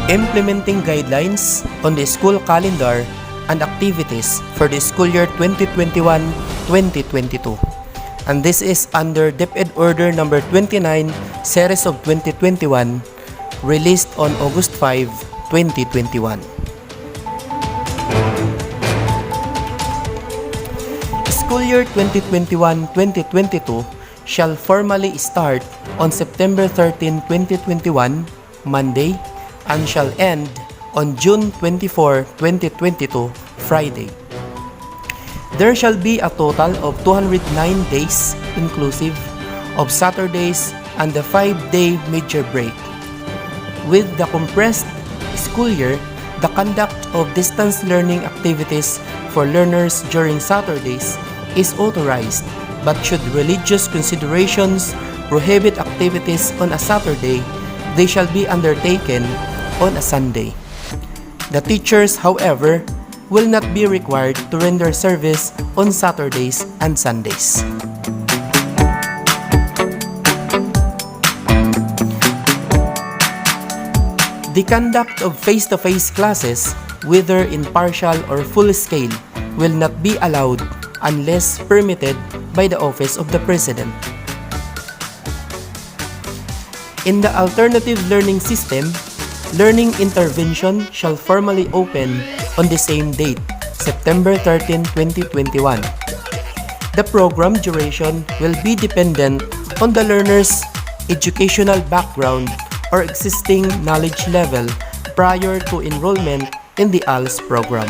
implementing guidelines on the school calendar and activities for the school year 2021-2022. And this is under DepEd Order number 29, Series of 2021, released on August 5, 2021. School year 2021-2022 shall formally start on September 13, 2021, Monday, and shall end on June 24, 2022, Friday. There shall be a total of 209 days inclusive of Saturdays and the 5-day major break. With the compressed school year, the conduct of distance learning activities for learners during Saturdays is authorized, but should religious considerations prohibit activities on a Saturday, they shall be undertaken on a Sunday. The teachers, however, will not be required to render service on Saturdays and Sundays. The conduct of face-to-face classes, whether in partial or full scale, will not be allowed unless permitted by the Office of the President. In the alternative learning system, learning intervention shall formally open on the same date, September 13, 2021. The program duration will be dependent on the learner's educational background or existing knowledge level prior to enrollment in the ALS program.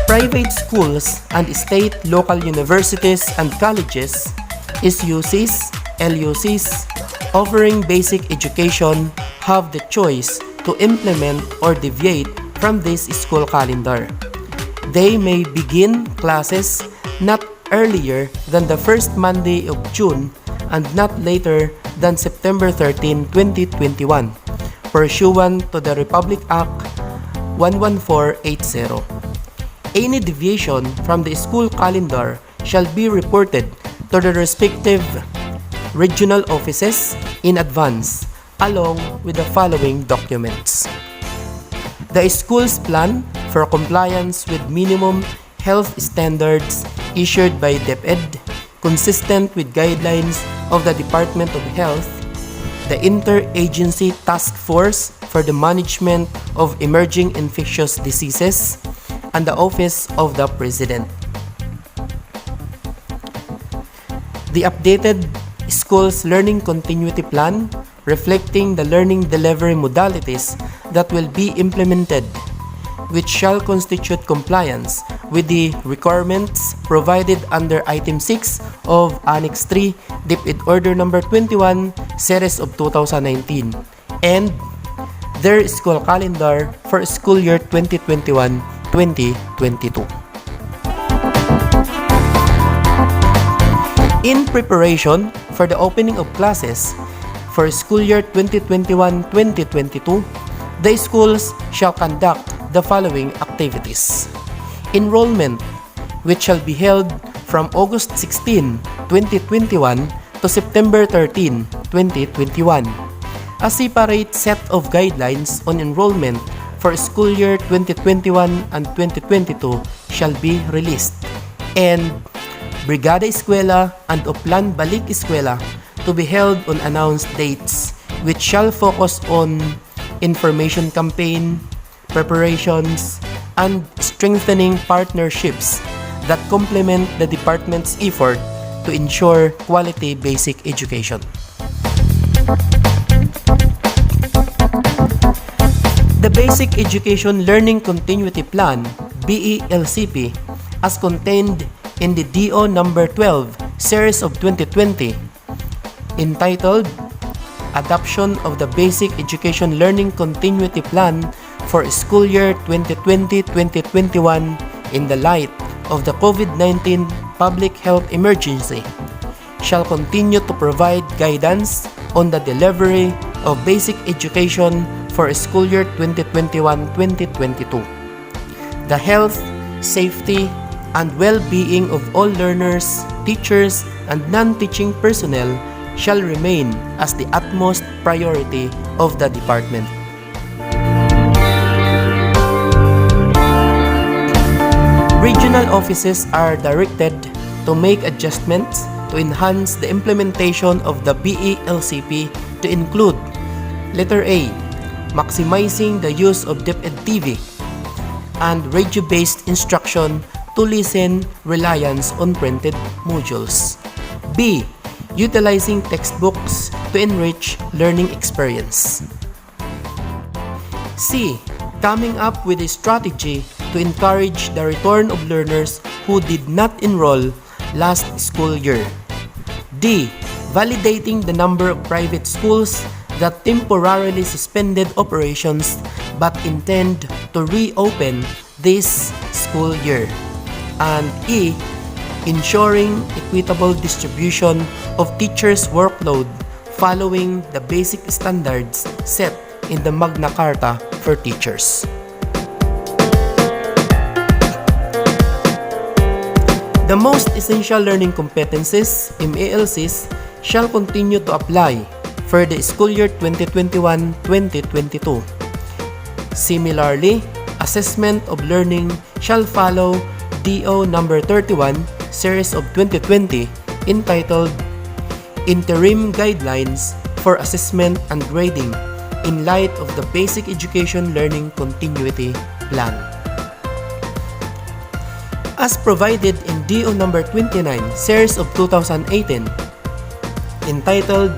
Private schools and state local universities and colleges, SUCs, LUCs, offering basic education have the choice to implement or deviate from this school calendar. They may begin classes not earlier than the first Monday of June and not later than September 13, 2021, pursuant to the Republic Act 11480. Any deviation from the school calendar shall be reported to the respective regional offices in advance, along with the following documents: the school's plan for compliance with minimum health standards issued by DepEd, consistent with guidelines of the Department of Health, the Interagency Task Force for the Management of Emerging Infectious Diseases, and the Office of the President. The updated school's learning continuity plan, reflecting the learning delivery modalities that will be implemented, which shall constitute compliance with the requirements provided under Item 6 of Annex 3, DepEd Order number 21, Series of 2019, and their school calendar for school year 2021-2022. In preparation for the opening of classes for school year 2021-2022, the schools shall conduct the following activities: enrollment, which shall be held from August 16, 2021 to September 13, 2021. A separate set of guidelines on enrollment for school year 2021 and 2022 shall be released, and Brigada Eskwela and Oplan Balik Eskwela to be held on announced dates, which shall focus on information campaign, preparations, and strengthening partnerships that complement the department's effort to ensure quality basic education. The Basic Education Learning Continuity Plan, BELCP, as contained in the DO number 12, Series of 2020, entitled Adoption of the Basic Education Learning Continuity Plan for School Year 2020-2021 in the light of the COVID-19 public health emergency, shall continue to provide guidance on the delivery of basic education for school year 2021-2022. The health, safety, and well-being of all learners, teachers, and non-teaching personnel shall remain as the utmost priority of the department. Regional offices are directed to make adjustments to enhance the implementation of the BE-LCP to include letter A, maximizing the use of deviate TV and radio-based instruction to lessen reliance on printed modules. B, utilizing textbooks to enrich learning experience. C, coming up with a strategy to encourage the return of learners who did not enroll last school year. D, validating the number of private schools that temporarily suspended operations but intend to reopen this school year. And E, ensuring equitable distribution of teachers' workload following the basic standards set in the Magna Carta for teachers. The most essential learning competencies, MALCs, shall continue to apply for the school year 2021-2022. Similarly, assessment of learning shall follow DO number 31, series of 2020, entitled Interim Guidelines for Assessment and Grading in light of the Basic Education Learning Continuity Plan. As provided in DO number 29, series of 2018, entitled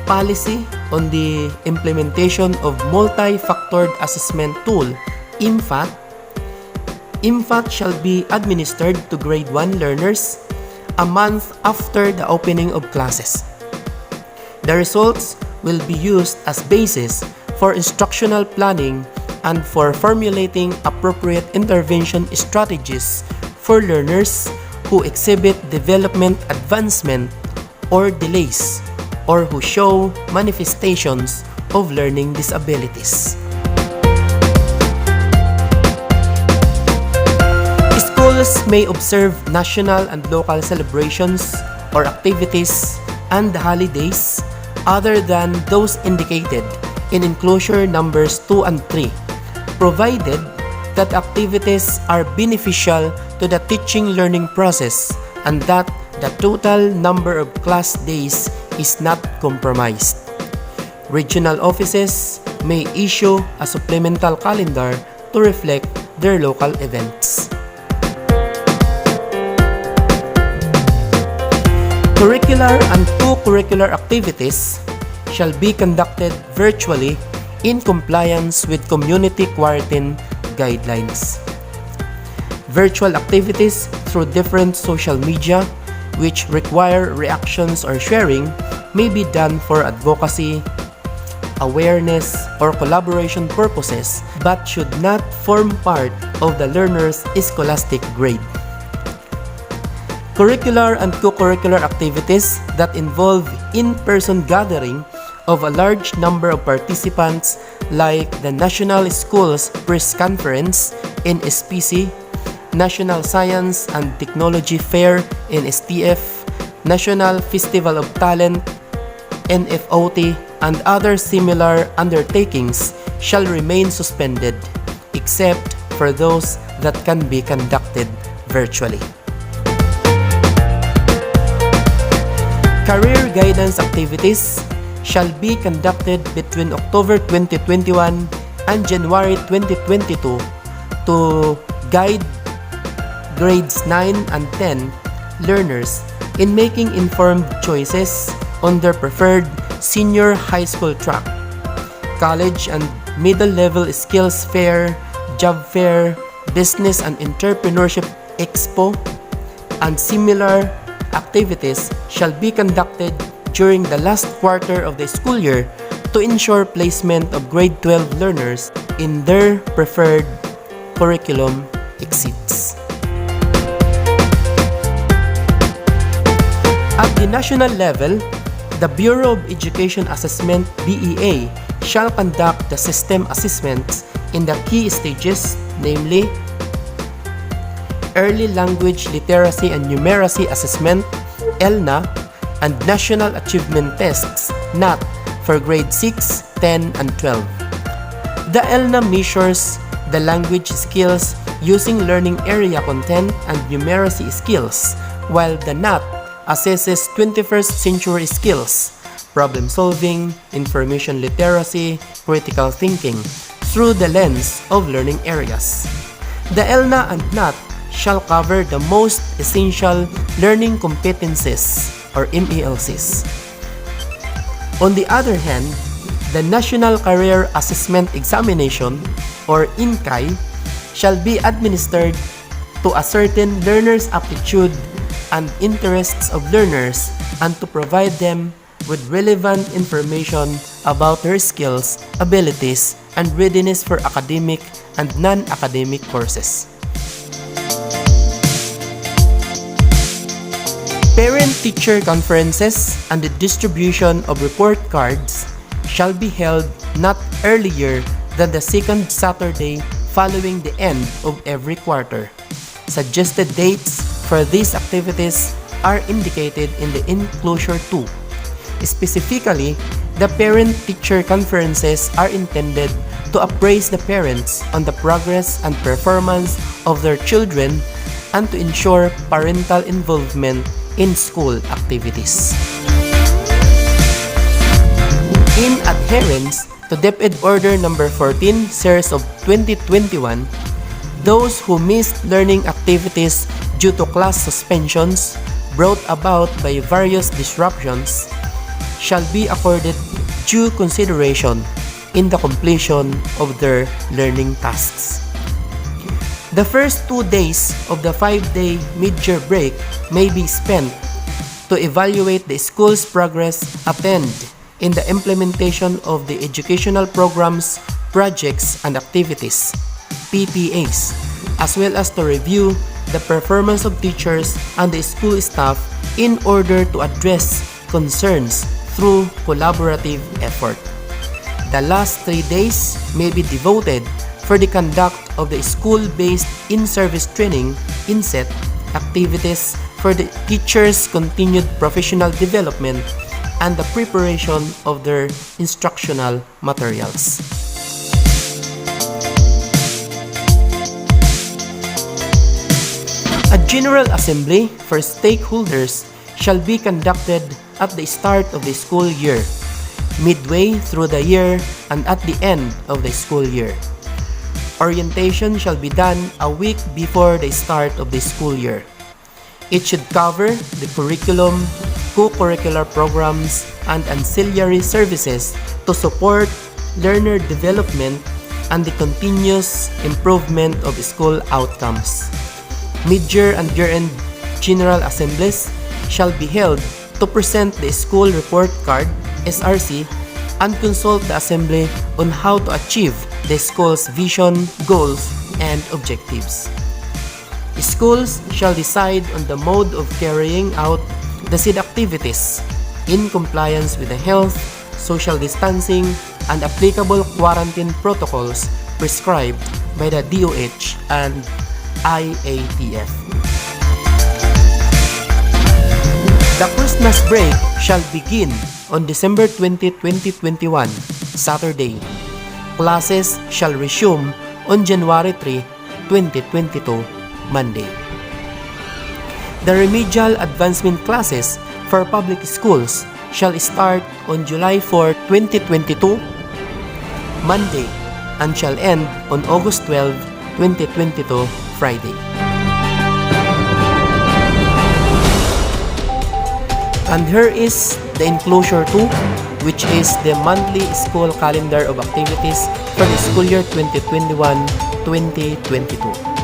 Policy on the Implementation of Multi-Factored Assessment Tool, IMFAT, IMFAT shall be administered to grade 1 learners a month after the opening of classes. The results will be used as basis for instructional planning and for formulating appropriate intervention strategies for learners who exhibit development advancement or delays or who show manifestations of learning disabilities. Schools may observe national and local celebrations or activities and holidays other than those indicated in enclosure numbers 2 and 3, provided that activities are beneficial to the teaching-learning process and that the total number of class days is not compromised. Regional offices may issue a supplemental calendar to reflect their local events. Curricular and co-curricular activities shall be conducted virtually in compliance with community quarantine guidelines. Virtual activities through different social media which require reactions or sharing may be done for advocacy, awareness, or collaboration purposes but should not form part of the learner's scholastic grade. Curricular and co-curricular activities that involve in-person gathering of a large number of participants like the National Schools Press Conference (NSPC), National Science and Technology Fair (NSTF), National Festival of Talent (NFOT), and other similar undertakings shall remain suspended except for those that can be conducted virtually. Career guidance activities shall be conducted between October 2021 and January 2022 to guide grades 9 and 10 learners in making informed choices on their preferred senior high school track, college and middle level skills fair, job fair, business and entrepreneurship expo, and similar activities shall be conducted during the last quarter of the school year to ensure placement of grade 12 learners in their preferred curriculum exits. At the national level, the Bureau of Education Assessment (BEA) shall conduct the system assessments in the key stages, namely Early Language Literacy and Numeracy Assessment (ELNA), and National Achievement Tests, NAT, for grade 6, 10, and 12. The ELNA measures the language skills using learning area content and numeracy skills, while the NAT assesses 21st century skills, problem solving, information literacy, critical thinking, through the lens of learning areas. The ELNA and NAT shall cover the most essential learning competencies, or MELCs. On the other hand, the National Career Assessment Examination, or INCAI, shall be administered to ascertain learners' aptitude and interests of learners and to provide them with relevant information about their skills, abilities, and readiness for academic and non-academic courses. Parent-teacher conferences and the distribution of report cards shall be held not earlier than the second Saturday following the end of every quarter. Suggested dates for these activities are indicated in the enclosure 2. Specifically, the parent-teacher conferences are intended to appraise the parents on the progress and performance of their children and to ensure parental involvement in school activities. In adherence to DepEd Order No. 14, Series of 2021, those who missed learning activities due to class suspensions brought about by various disruptions shall be accorded due consideration in the completion of their learning tasks. The first 2 days of the 5-day mid-year break may be spent to evaluate the school's progress attained in the implementation of the educational programs, projects, and activities, PPAs, as well as to review the performance of teachers and the school staff in order to address concerns through collaborative effort. The last 3 days may be devoted for the conduct of the school-based in-service training (INSET) activities for the teachers' continued professional development and the preparation of their instructional materials. A General Assembly for stakeholders shall be conducted at the start of the school year, midway through the year, and at the end of the school year. Orientation shall be done a week before the start of the school year. It should cover the curriculum, co-curricular programs, and ancillary services to support learner development and the continuous improvement of school outcomes. Mid-year and year-end General Assemblies shall be held to present the school report card, SRC, and consult the Assembly on how to achieve the school's vision, goals, and objectives. Schools shall decide on the mode of carrying out the said activities in compliance with the health, social distancing, and applicable quarantine protocols prescribed by the DOH and IATF. The Christmas break shall begin on December 20, 2021, Saturday. Classes shall resume on January 3, 2022, Monday. The remedial advancement classes for public schools shall start on July 4, 2022, Monday, and shall end on August 12, 2022, Friday. And here is the enclosure 2, which is the monthly school calendar of activities for the school year 2021-2022.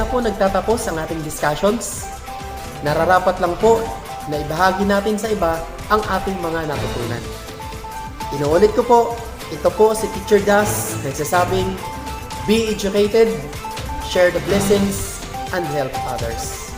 po nagtatapos ang ating discussions. Nararapat lang po na ibahagi natin sa iba ang ating mga natutunan. Inuulit ko po, ito po si Teacher Das nagsasabing, be educated, share the blessings, and help others.